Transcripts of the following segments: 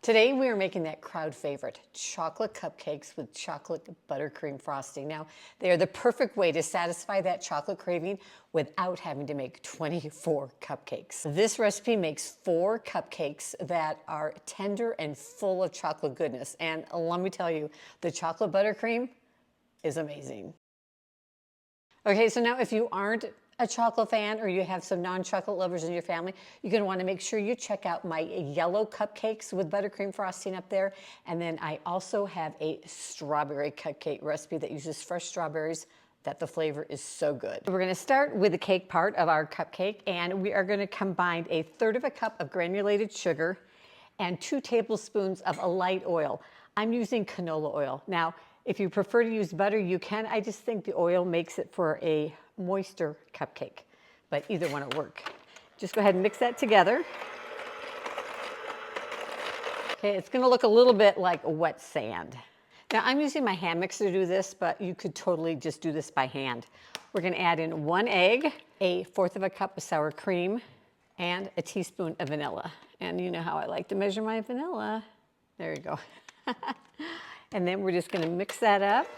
Today we are making that crowd favorite, chocolate cupcakes with chocolate buttercream frosting. Now, they are the perfect way to satisfy that chocolate craving without having to make 24 cupcakes. This recipe makes 4 cupcakes that are tender and full of chocolate goodness. And let me tell you, the chocolate buttercream is amazing. Okay, so now if you aren't a chocolate fan or you have some non-chocolate lovers in your family, you're going to want to make sure you check out my yellow cupcakes with buttercream frosting up there. And then I also have a strawberry cupcake recipe that uses fresh strawberries that the flavor is so good. We're going to start with the cake part of our cupcake, and we are going to combine 1/3 cup of granulated sugar and 2 tablespoons of a light oil. I'm using canola oil. Now, if you prefer to use butter, you can. I just think the oil makes it for a moister cupcake, but either one will work. Just go ahead and mix that together. Okay, it's gonna look a little bit like wet sand. Now I'm using my hand mixer to do this, but you could totally just do this by hand. We're gonna add in 1 egg, 1/4 cup of sour cream, and a teaspoon of vanilla. And you know how I like to measure my vanilla. There you go. And then we're just gonna mix that up.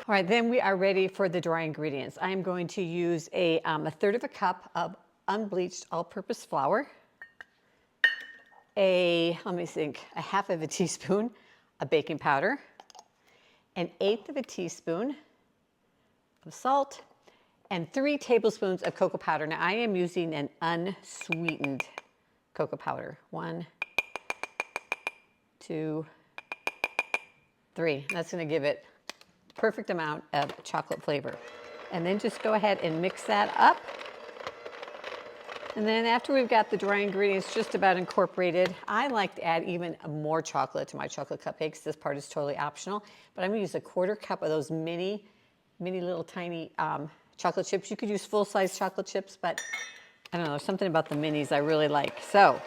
All right, then we are ready for the dry ingredients. I'm going to use 1/3 cup of unbleached all-purpose flour, let me think, 1/2 teaspoon of baking powder, 1/8 teaspoon of salt, and 3 tablespoons of cocoa powder. Now I am using an unsweetened cocoa powder. 1, 2, 3. That's going to give it perfect amount of chocolate flavor. And then just go ahead and mix that up. And then after we've got the dry ingredients just about incorporated, I like to add even more chocolate to my chocolate cupcakes. This part is totally optional, but I'm gonna use 1/4 cup of those mini little tiny chocolate chips. You could use full-size chocolate chips, but I don't know, there's something about the minis I really like. So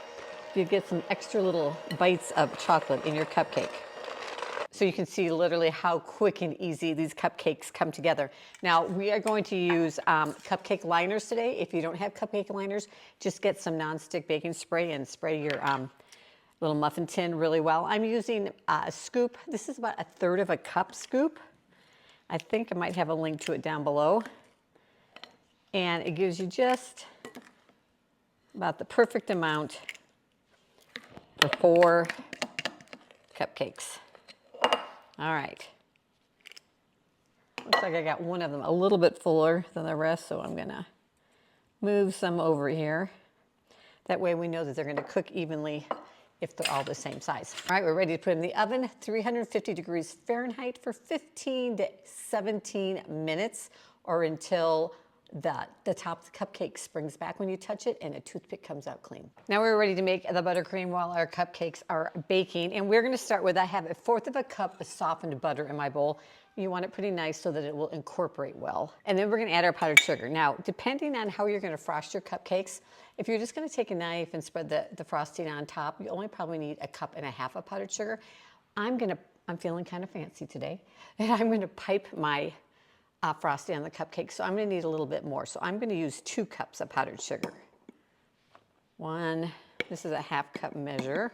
you get some extra little bites of chocolate in your cupcake. So you can see literally how quick and easy these cupcakes come together. Now we are going to use cupcake liners today. If you don't have cupcake liners, just get some nonstick baking spray and spray your little muffin tin really well. I'm using a scoop. This is about 1/3 cup scoop. I think I might have a link to it down below. And it gives you just about the perfect amount for 4 cupcakes. All right. Looks like I got one of them a little bit fuller than the rest, so I'm gonna move some over here. That way we know that they're gonna cook evenly if they're all the same size. All right, we're ready to put in the oven, 350 degrees Fahrenheit for 15 to 17 minutes, or until the top of the cupcake springs back when you touch it and a toothpick comes out clean. Now we're ready to make the buttercream while our cupcakes are baking. And we're gonna start with, I have 1/4 cup of softened butter in my bowl. You want it pretty nice so that it will incorporate well. And then we're gonna add our powdered sugar. Now, depending on how you're gonna frost your cupcakes, if you're just gonna take a knife and spread the frosting on top, you only probably need 1.5 cups of powdered sugar. I'm feeling kind of fancy today, and I'm gonna pipe my frosting on the cupcake, so I'm going to need a little bit more. So I'm going to use 2 cups of powdered sugar. 1, this is a 1/2 cup measure.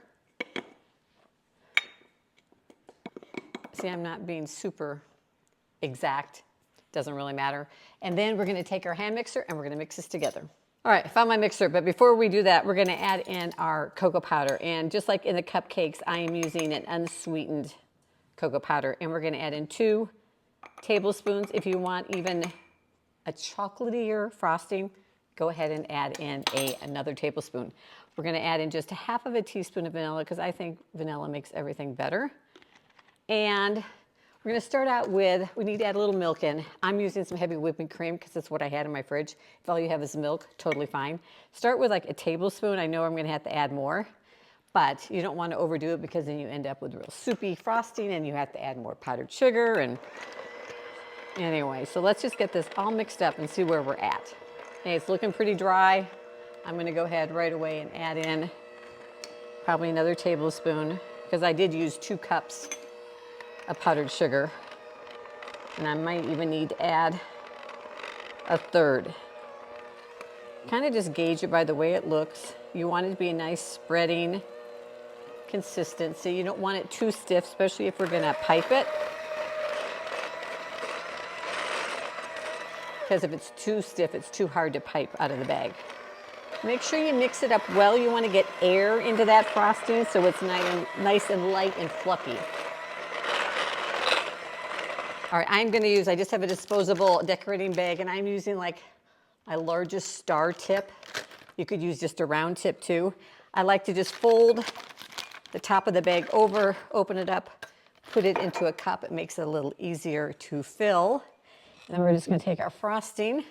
See, I'm not being super exact. Doesn't really matter. And then we're going to take our hand mixer and we're going to mix this together. All right, I found my mixer, but before we do that, we're going to add in our cocoa powder. And just like in the cupcakes, I am using an unsweetened cocoa powder, and we're going to add in 2 tablespoons. If you want even a chocolatier frosting, go ahead and add in another tablespoon. We're going to add in just 1/2 teaspoon of vanilla because I think vanilla makes everything better. And we're going to start out with, we need to add a little milk in. I'm using some heavy whipping cream because that's what I had in my fridge. If all you have is milk, totally fine. Start with like a tablespoon. I know I'm going to have to add more, but you don't want to overdo it because then you end up with real soupy frosting and you have to add more powdered sugar. And anyway, so let's just get this all mixed up and see where we're at. Okay, it's looking pretty dry. I'm going to go ahead right away and add in probably another tablespoon because I did use 2 cups of powdered sugar. And I might even need to add 1/3. Kind of just gauge it by the way it looks. You want it to be a nice spreading consistency. You don't want it too stiff, especially if we're gonna pipe it. Because if it's too stiff, it's too hard to pipe out of the bag. Make sure you mix it up well. You want to get air into that frosting so it's nice and light and fluffy. All right, I'm going to use, I just have a disposable decorating bag, and I'm using like my largest star tip. You could use just a round tip too. I like to just fold the top of the bag over, open it up, put it into a cup. It makes it a little easier to fill. And then we're just going to take our frosting,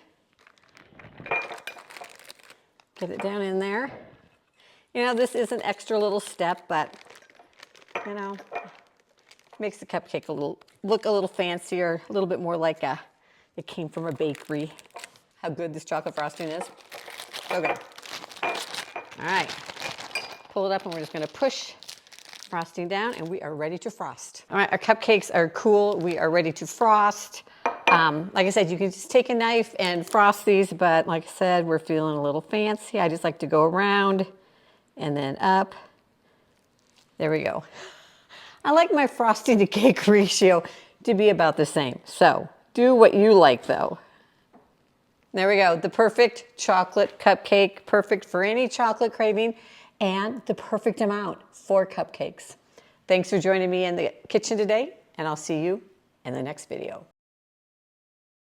get it down in there. You know, this is an extra little step, but, you know, makes the cupcake look a little fancier, a little bit more like it came from a bakery. How good this chocolate frosting is. So good. All right, pull it up, and we're just going to push frosting down, and we are ready to frost. All right, our cupcakes are cool. We are ready to frost. Like I said, you can just take a knife and frost these, but like I said, we're feeling a little fancy. I just like to go around and then up. There we go. I like my frosting to cake ratio to be about the same. So do what you like though. There we go, the perfect chocolate cupcake, perfect for any chocolate craving, and the perfect amount for cupcakes. Thanks for joining me in the kitchen today, and I'll see you in the next video.